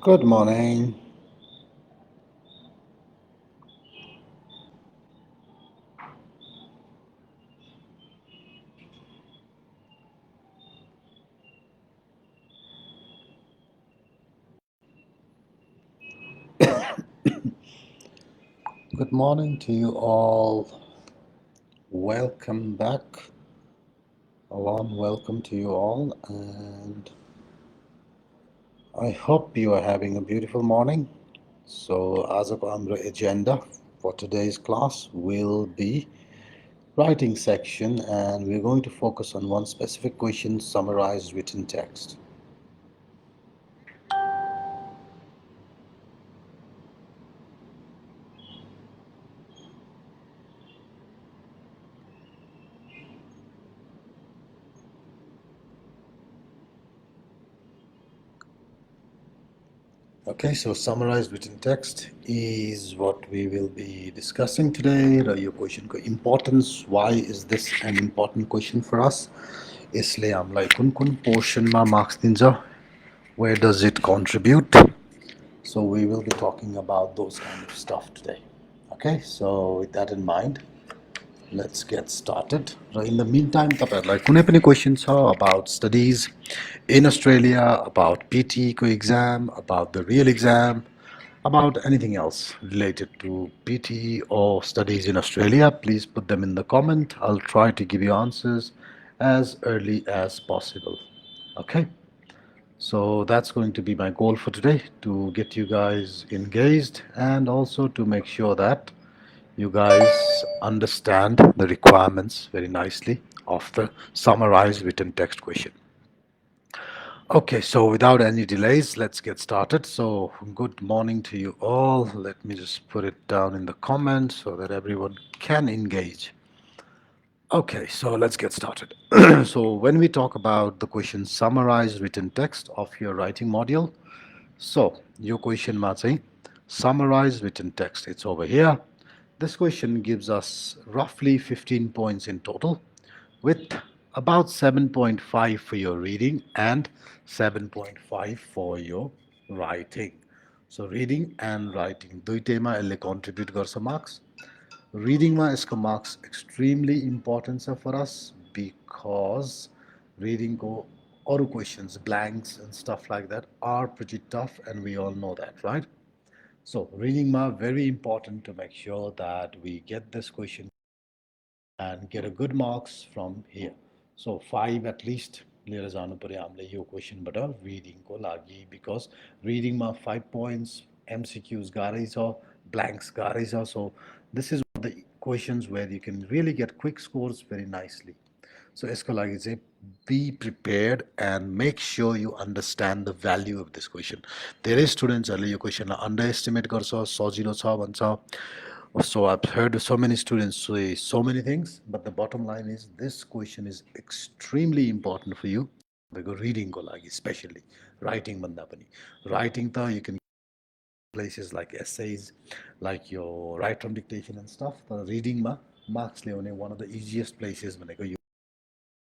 Good morning. Good morning to you all. Welcome back. A warm welcome to you all, and I hope you are having a beautiful morning. So, as of our agenda for today's class will be writing section, and we're going to focus on one specific question, summarized written text. Okay, so summarized written text is what we will be discussing today. Your question importance. Why is this an important question for us? यसले हामीलाई कुन कुन पोर्सनमा marks दिन्छ? Where does it contribute? So we will be talking about those kind of stuff today. Okay, so with that in mind, let's get started. In the meantime, तपाईँहरूलाई कुनै पनि question छ about studies in Australia, about PTE को exam, about the real exam, about anything else related to PTE or studies in Australia, please put them in the comment. I'll try to give you answers as early as possible. Okay, so that's going to be my goal for today, to get you guys engaged and also to make sure that you guys understand the requirements very nicely of the summarized written text question. Okay, so without any delays, let's get started. So, good morning to you all. Let me just put it down in the comments so that everyone can engage. Okay, so let's get started. So, when we talk about the question summarized written text of your writing module, so your question ma चाहिँ summarized written text, it's over here. This question gives us roughly 15 points in total, with about 7.5 for your reading and 7.5 for your writing. So reading and writing दुईटैमा यसले contribute गर्छ marks. Readingमा यसको marks extremely important for us because readingको अरू questions, blanks and stuff like that are pretty tough, and we all know that, right? So reading ma very important to make sure that we get this question and get a good marks from here. So 5 at least लिएर जानु पर्यो हामीले यो क्वेसनबाट रिडिङको लागि, because रिडिङमा 5 points, MCQs गाह्रै छ, blanks गाह्रै छ. So this is one of the questions where you can really get quick scores very nicely. So यसको लागि चाहिँ be prepared and make sure you understand the value of this question. धेरै स्टुडेन्ट्सहरूले यो क्वेसनलाई under estimate गर्छ, सजिलो छ भन्छ. So I've heard so many students say so many things, but the bottom line is this question is extremely important for you. Because reading ko lagi, especially writing banda pani. Writing ta you can places like essays, like your write from dictation and stuff. But reading ma marks leone one of the easiest places भनेको यो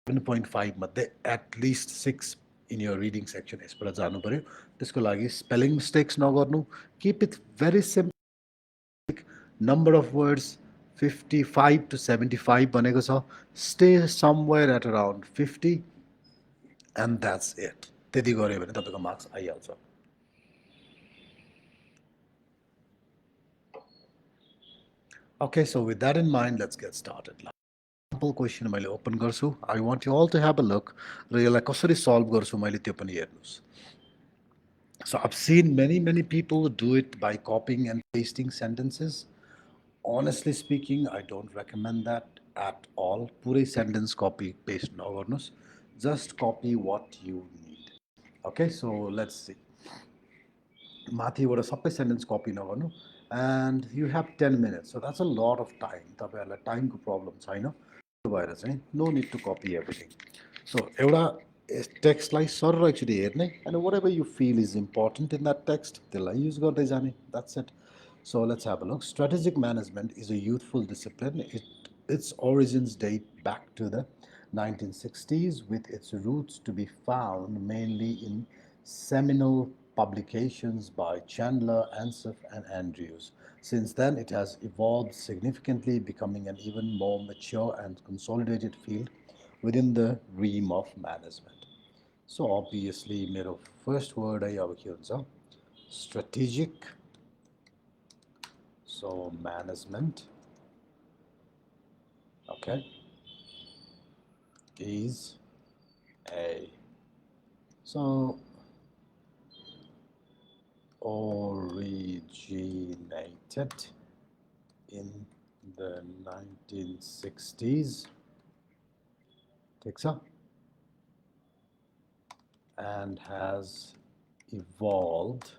7.5 मध्ये at least 6 in your reading section यसबाट जानु पर्यो. त्यसको लागि spelling mistakes नगर्नु. Keep it very simple. Number of words 55 to 75 भनेको छ. Stay somewhere at around 50 and that's it. त्यति गऱ्यो भने तपाईँको मार्क्स आइहाल्छ. Okay, so with that in mind, let's get started. Example question मैले ओपन गर्छु. I want you all to have a look र यसलाई कसरी सल्भ गर्छु मैले त्यो पनि हेर्नुस्. So I've seen many people do it by copying and pasting sentences. Honestly speaking, I don't recommend that at all. पुरै sentence copy paste नगर्नुस्. Just copy what you need. Okay, so let's see. माथिबाट सबै sentence कपी नगर्नु, and you have 10 minutes, so that's a lot of time. तपाईँहरूलाई टाइमको problem छैन, त्यो भएर चाहिँ no need to copy everything. So एउटा टेक्स्टलाई सर एकचोटि हेर्ने, and whatever you feel is important in that text त्यसलाई युज गर्दै जाने. That's it. So let's have a look. Strategic management is a youthful discipline. Its origins date back to the 1960s, with its roots to be found mainly in seminal publications by Chandler, Ansef, and Andrews. Since then, it has evolved significantly, becoming an even more mature and consolidated field within the realm of management. So obviously, मेरो first word है अब के हुन्छ strategic. So management, okay, is a so originated in the 1960s, and has evolved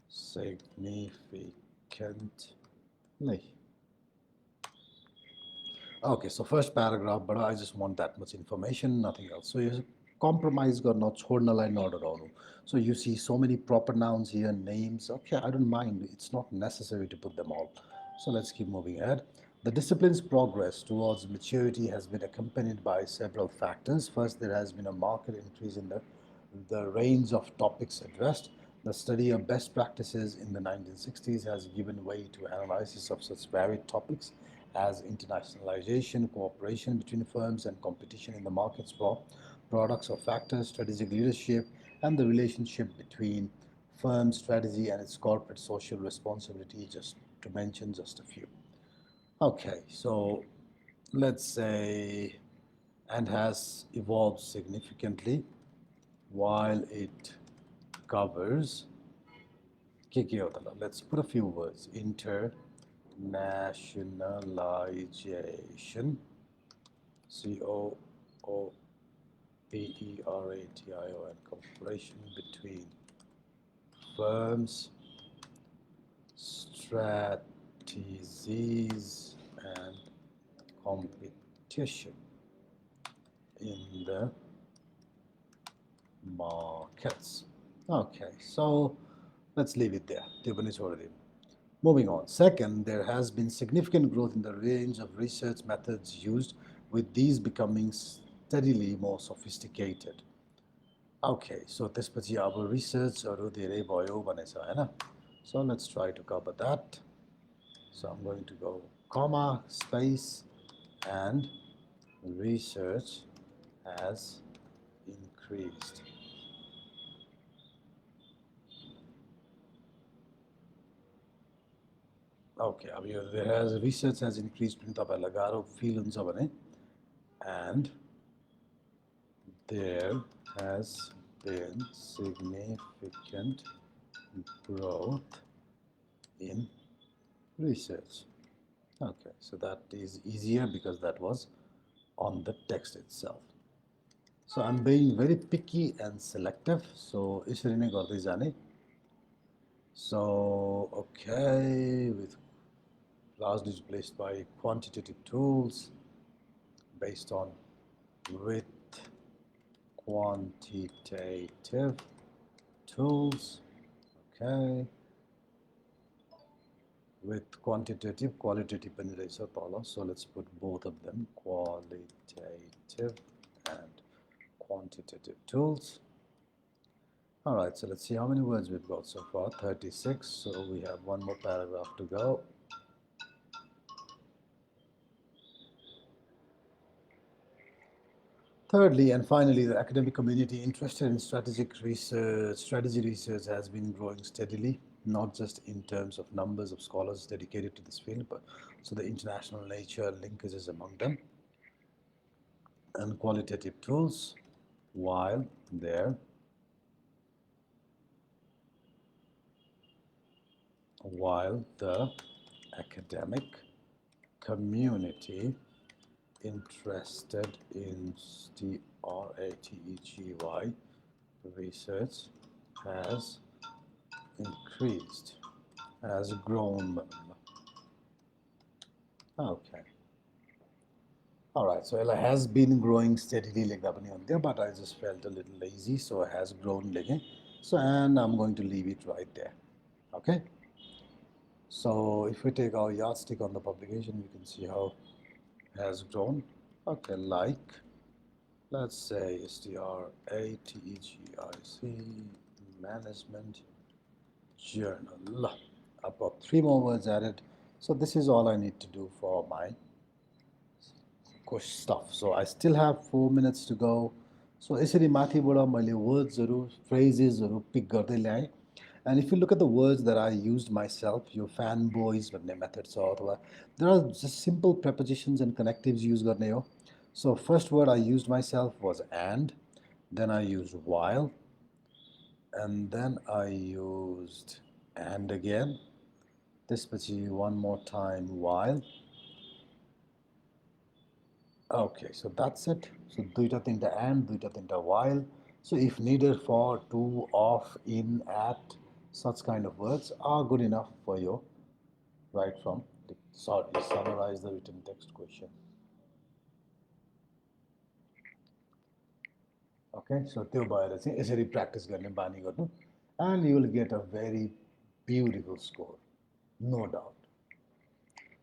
significantly. Okay, so first paragraph, but I just want that much information, nothing else. So you compromise गर्न छोड्नलाई नडराउनु. So you see so many proper nouns here, names. Okay, I don't mind. It's not necessary to put them all. So let's keep moving ahead. The discipline's progress towards maturity has been accompanied by several factors. First, there has been a marked increase in the range of topics addressed. The study of best practices in the 1960s has given way to analysis of such varied topics as internationalization, cooperation between firms, and competition in the markets for products or factors, strategic leadership, and the relationship between firm strategy and its corporate social responsibility, just to mention just a few. Okay, so let's say, and has evolved significantly while it covers, let's put a few words, internationalization, cooperation, cooperation between firms, strategies, and competition in the markets. Okay, so let's leave it there. Moving on. Second, there has been significant growth in the range of research methods used, with these becoming steadily more sophisticated. Okay, so त्यसपछि अब रिसर्चहरू धेरै भयो भनेछ हैन. So let's try to cover that. So I'm going to go comma, space, and research has increased. Okay, अब यो there has research has increased पनि तपाईहरुलाई गाह्रो fill हुन्छ भने, and there has been significant growth in research. Okay, so that is easier because that was on the text itself. So I'm being very picky and selective. So यसरी नै गर्दै जाने. So okay, with largely replaced by quantitative tools based on with quantitative tools. Okay, with quantitative, qualitative पनि रहेछ तल. So let's put both of them, qualitative and quantitative tools. All right, so let's see how many words we've got so far. 36. So we have one more paragraph to go. Thirdly, and finally, the academic community interested in strategy research has been growing steadily, not just in terms of numbers of scholars dedicated to this field, but also the international nature, linkages among them, and qualitative tools, while the academic community interested in strategy research has increased, has grown. Okay. All right, so it has been growing steadily like that, but I just felt a little lazy, so it has grown like. So, and I'm going to leave it right there. Okay. So if we take our yardstick on the publication, we can see how it has grown. Okay, like, let's say strategic management journal. I've got 3 more words added. So this is all I need to do for my stuff. So I still have 4 minutes to go. So यसरी माथिबाट मैले वर्ड्सहरू फ्रेजेसहरू pick गर्दै ल्याएँ. And if you look at the words that I used myself, your fanboys भन्ने method छ अथवा there are just simple prepositions and connectives use गर्ने हो. So first word I used myself was and, then I used while, and then I used and again. त्यसपछि one more time while. Okay, so that's it. So duita tinta and, duita tinta while. So if needed for, to, off, in, at, such kind of words are good enough for you right from the, sorry, summarize the written text question. Okay, so त्यो भएर चाहिँ यसरी practice गर्ने बानी गर्नु and you will get a very beautiful score, no doubt.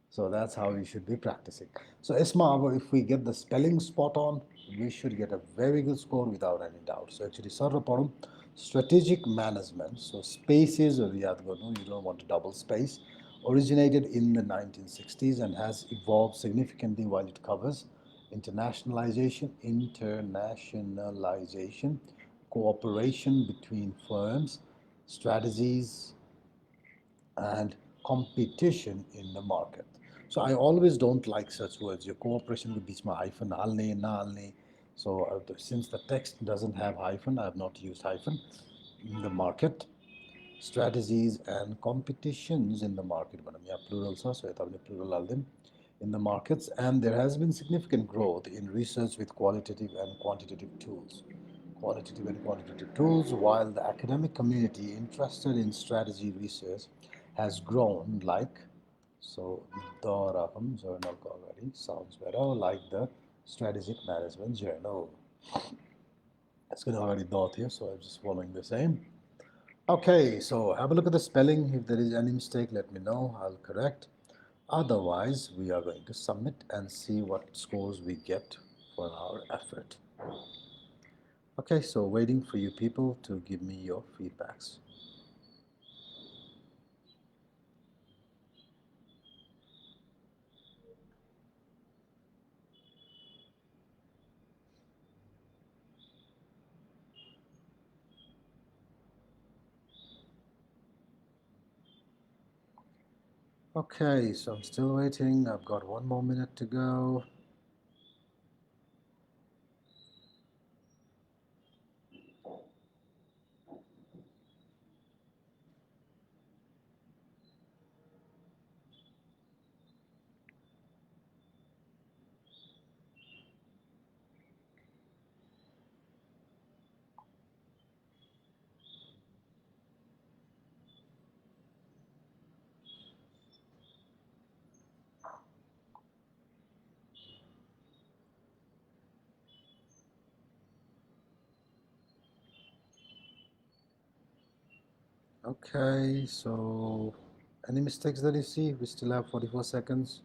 So that's how we should be practicing. So Esma, if we get the spelling spot on, we should get a very good score without any doubt. So actually, sarva padum, strategic management. So spaces or yaad garnu, you don't want to double space. Originated in the 1960s and has evolved significantly while it covers internationalization, cooperation between firms, strategies, and competition in the market. So I always don't like such words. Your cooperation with बीच में hyphen हालने ना हालने. So since the text doesn't have hyphen, I have not used hyphen. In the market, strategies and competitions in the market. But यहाँ plural छ, so यता पनि plural हाल्दिम. In the markets, and there has been significant growth in research with qualitative and quantitative tools. Qualitative and quantitative tools, while the academic community interested in strategy research has grown like, so the Rakam journal already sounds better, like the strategic management journal. It's going to already dot here, so I'm just following the same. Okay, so have a look at the spelling. If there is any mistake, let me know, I'll correct. Otherwise, we are going to submit and see what scores we get for our effort. Okay, so waiting for you people to give me your feedbacks. Okay, so I'm still waiting. I've got 1 more minute to go. Okay, so any mistakes that you see? We still have 44 seconds.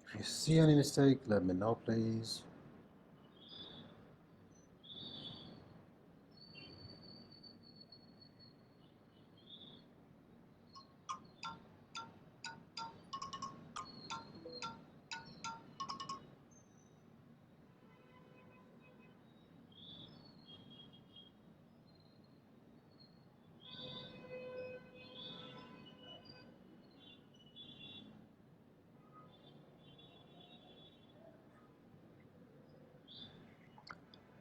If you see any mistake, let me know, please.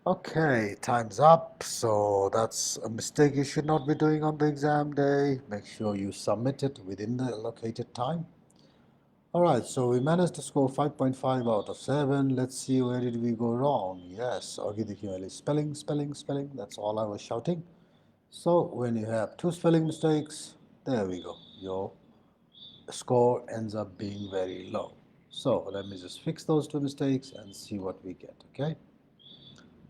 Okay, time's up. So that's a mistake you should not be doing on the exam day. Make sure you submit it within the allocated time. All right, so we managed to score 5.5 out of 7. Let's see, where did we go wrong? Yes, spelling, spelling, spelling. That's all I was shouting. So when you have 2 spelling mistakes, there we go. Your score ends up being very low. So let me just fix those 2 mistakes and see what we get, okay?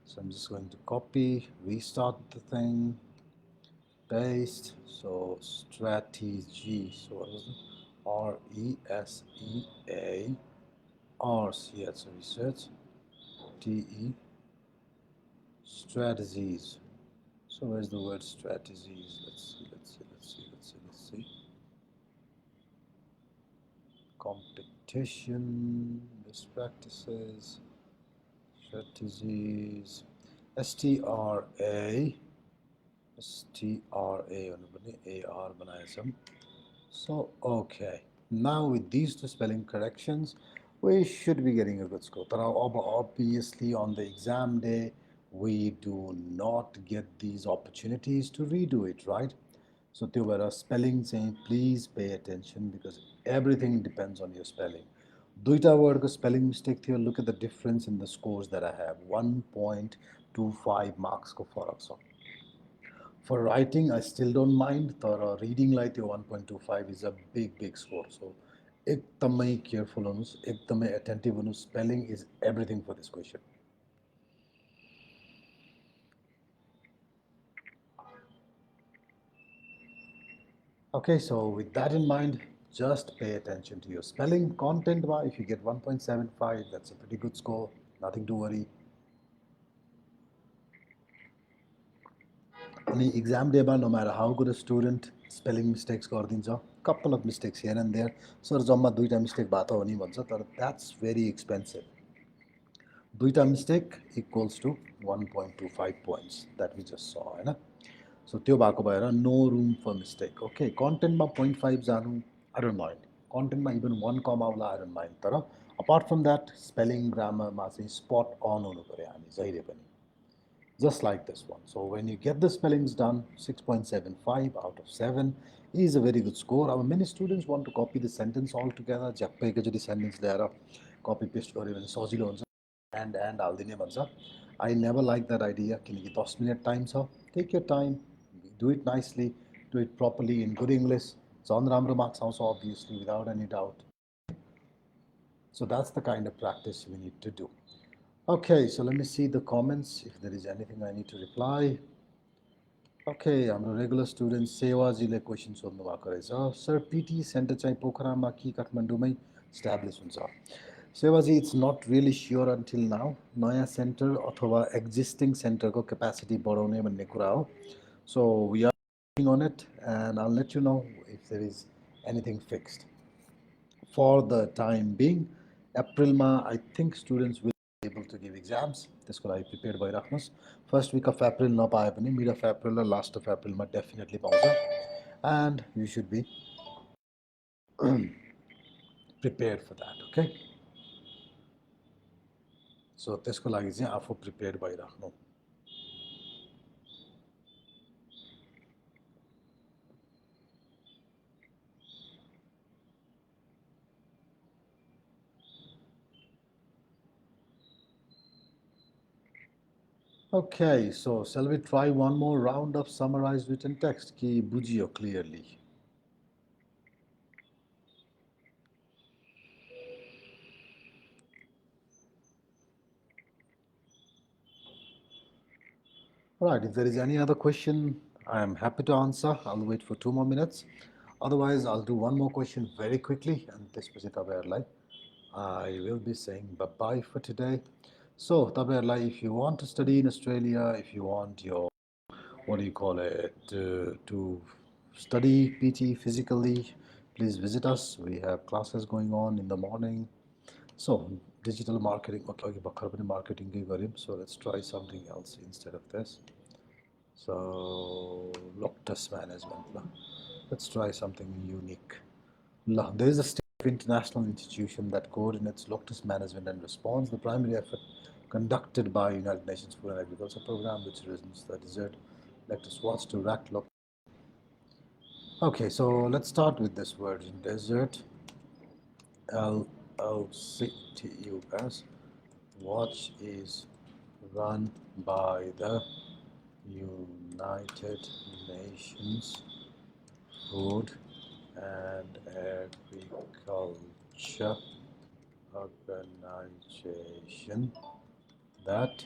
So I'm just going to copy, restart the thing, paste. So strategy, so what was it? RESEA RCH research, TE strategies. So where's the word strategies? Let's see. Competition, best practices, strategies, STRA, AR बनाया some. So, okay. Now with these two spelling corrections, we should be getting a good score. But obviously on the exam day, we do not get these opportunities to redo it, right? So त्यो भएर spelling चाहिँ please pay attention because everything depends on your spelling. दुईटा वर्डको spelling mistake थियो. Look at the difference in the scores that I have. 1.25 marks को फरक छ. For writing, I still don't mind. तर readingलाई त्यो 1.25 is a big score. So एकदमै careful हुनुहोस्, एकदमै attentive हुनुहोस्. Spelling is everything for this question. Okay, so with that in mind, just pay attention to your spelling. Content, if you get 1.75, that's a pretty good score. Nothing to worry. Any exam day, no matter how good a student, spelling mistakes गरिदिन्छ. Couple of mistakes here and there. So जम्मा दुईटा mistake बातो भने भन्छ, तर that's very expensive. दुईटा mistake equals to 1.25 points that we just saw, Hahn? So त्यो भएको भएर no room for mistake. Okay, content मा 0.5 जानु, I don't mind. Content मा even 1 comma होला, I don't mind. तर apart from that, spelling, grammar मा चाहिँ spot on हुनु पर्यो हामी जहिले पनि. Just like this one. So when you get the spellings done, 6.75 out of 7 is a very good score. Our many students want to copy the sentence altogether. Jappai एकचोटि sentence ल्याएर copy paste गर्यो भने सजिलो हुन्छ. And हालिदिने भन्छ. I never like that idea. किनकि 10 minute time छ. Take your time, do it nicely, do it properly in good English. झन् राम्रो marks आउँछ obviously without any doubt. So that's the kind of practice we need to do. Okay, so let me see the comments if there is anything I need to reply. Okay, हाम्रो regular student सेवाजीले question सोध्नु भएको रहेछ. Sir पिटी centre चाहिँ पोखरामा कि काठमाडौँमै establish हुन्छ? सेवाजी, it's not really sure until now. नयाँ सेन्टर अथवा एक्जिस्टिङ सेन्टरको क्यापासिटी बढाउने भन्ने कुरा हो. So we are working on it and I'll let you know if there is anything fixed. For the time being, अप्रिलमा I think students will able to give exams. त्यसको लागि prepare भइराख्नुहोस्. First week of April नपाए पनि mid of April र last of अप्रिलमा definitely पाउँछ. And you should be prepare for that. Okay, so त्यसको लागि चाहिँ आफू प्रिपेयर भइराख्नु. Okay, so shall we try one more round of summarized written text कि बुझियो clearly? Right, if there is any other question, I am happy to answer. I'll wait for 2 more minutes. Otherwise, I'll do one more question very quickly and त्यसपछि तपाईहरुलाई I will be saying bye-bye for today. So, तपाईहरुलाई, if you want to study in Australia, if you want your, what do you call it, to study PT physically, please visit us. We have classes going on in the morning. So, digital marketing, okay, भर्खर पनि marketing कै गर्यौं. So, let's try something else instead of this. So, Loctus management. Let's try something unique. There is a state of international institution that coordinates Loctus management and response. The primary effort conducted by United Nations Food and Agriculture Program, which represents the desert Loctus watch to rack Loctus. Okay, so let's start with this word, desert. LOCTUS. Watch is run by the United Nations Food and Agriculture Organization, that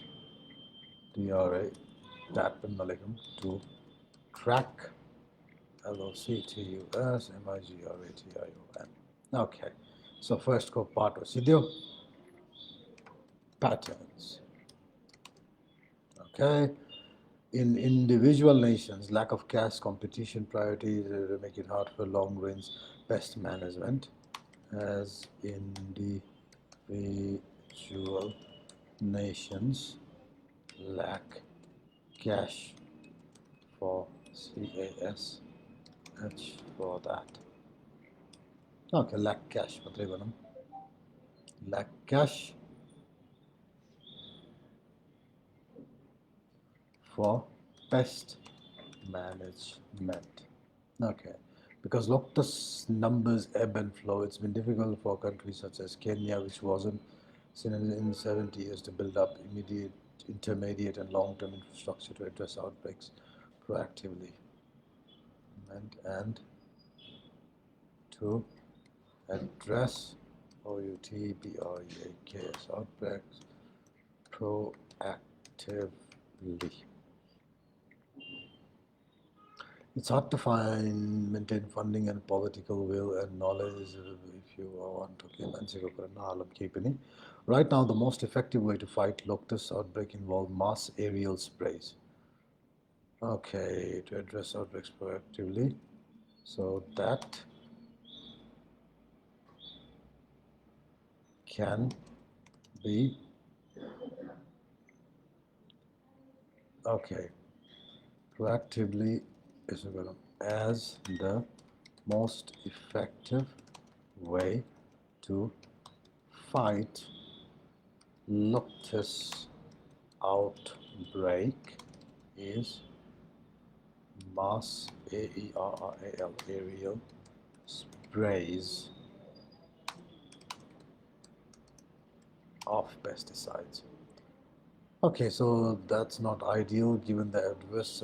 DRA to track LOCTUS MIGRATION. Okay, so first को part हो सिद्धियो. patterns. Okay. In individual nations, lack of cash competition priorities make it hard for long-range pest management. As individual nations lack cash for CAS H for that. Okay, lack cash. Lack cash for pest management. Okay, because Loctus numbers ebb and flow, it's been difficult for countries such as Kenya, which wasn't seen in 70 years, to build up immediate, intermediate, and long-term infrastructure to address outbreaks proactively and to address OUTBREAKS outbreaks proactively. It's hard to maintain funding and political will and knowledge if you want to keep any. Right now, the most effective way to fight locust outbreak involves mass aerial sprays. Okay, to address outbreaks proactively. So that can be okay. Proactively is as the most effective way to fight locust outbreak is mass aerial sprays of pesticides. Okay, so that's not ideal given the adverse,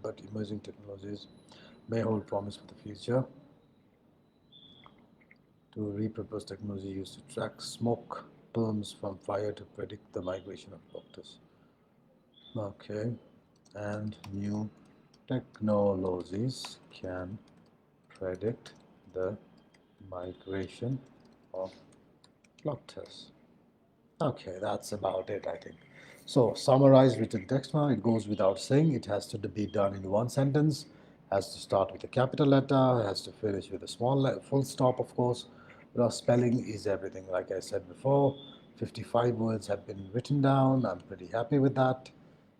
but emerging technologies may hold promise for the future. To repurpose technology used to track smoke plumes from fire to predict the migration of locusts. Okay, and new technologies can predict the migration of locusts. Okay, that's about it, I think. So, summarize written text now. It goes without saying. It has to be done in one sentence. Has to start with a capital letter. Has to finish with a small full stop, of course. Spelling is everything. Like I said before, 55 words have been written down. I'm pretty happy with that.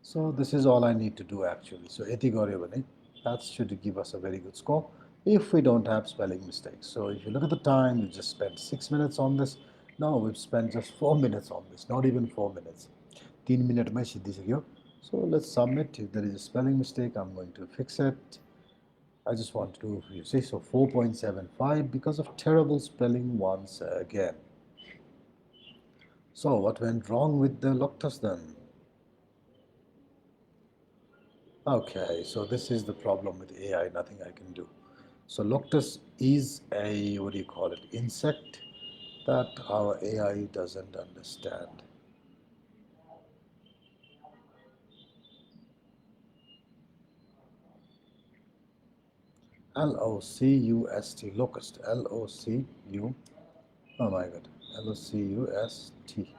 So this is all I need to do actually. So that should give us a very good score if we don't have spelling mistakes. So if you look at the time, we just spent 6 minutes on this. Now we've spent just 4 minutes on this, not even 4 minutes. 3 minutes में सिद्धिसक्यो. So let's submit. If there is a spelling mistake, I'm going to fix it. I just want to do, you see, so 4.75 because of terrible spelling once again. So what went wrong with the Loctus then? Okay, so this is the problem with AI, nothing I can do. So Loctus is a, what do you call it, insect that our AI doesn't understand. L-O-C-U-S-T, locust, L-O-C-U, oh my god, L-O-C-U-S-T.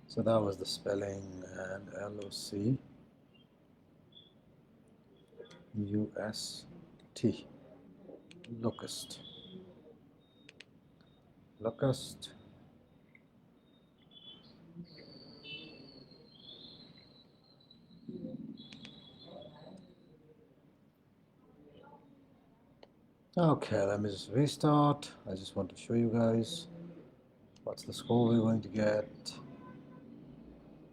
So that was the spelling, and L-O-C-U-S-T, locust, locust. Okay, let me just restart. I just want to show you guys what's the score we're going to get.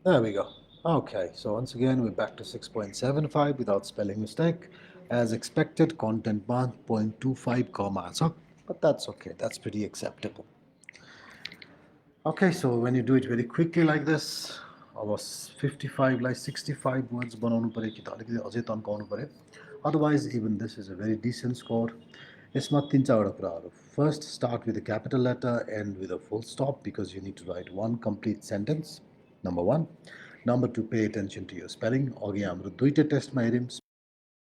There we go. Okay, so once again, we're back to 6.75 without spelling mistake. As expected, content mark 0.25 comma. So, but that's okay. That's pretty acceptable. Okay, so when you do it very quickly like this, I was 55 like 65 words बनाउनु पर्यो कि त अलिकति अझै तन्काउनु पर्यो. Otherwise, even this is a very decent score. यसमा तीन चारवटा कुराहरू. First, start with a capital letter, end with a full stop because you need to write one complete sentence. Number one. Number two, pay attention to your spelling. अघि हाम्रो दुईटै टेस्टमा हेऱ्यौँ.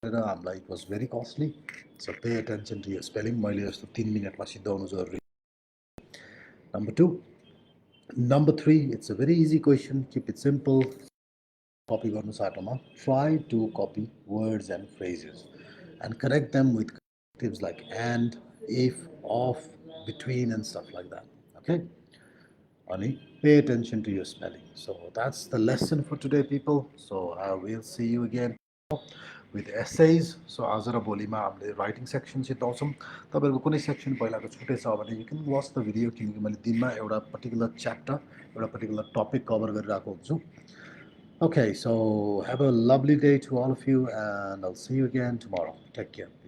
हामीलाई it was very costly. So pay attention to your spelling. मैले जस्तो 3 मिनटमा सिद्धाउनु जरुरी. Number two, Number three, it's a very easy question. Keep it simple. Copy गर्नु साटोमा. Try to copy words and phrases and connect them with adjectives like and, if, of, between, and stuff like that. Okay? Only pay attention to your spelling. So that's the lesson for today, people. So I will see you again with essays. So आज र भोलिमा हामीले writing section सिकाउँछौँ. तपाईँहरूको कुनै section पहिलाको छुटे छ भने यु क्यान watch the video, किनकि मैले दिनमा एउटा पर्टिकुलर च्याप्टर, एउटा पर्टिकुलर टपिक कभर गरिरहेको हुन्छु. Okay, so have a lovely day to all of you, and I'll see you again tomorrow. Take care. Peace.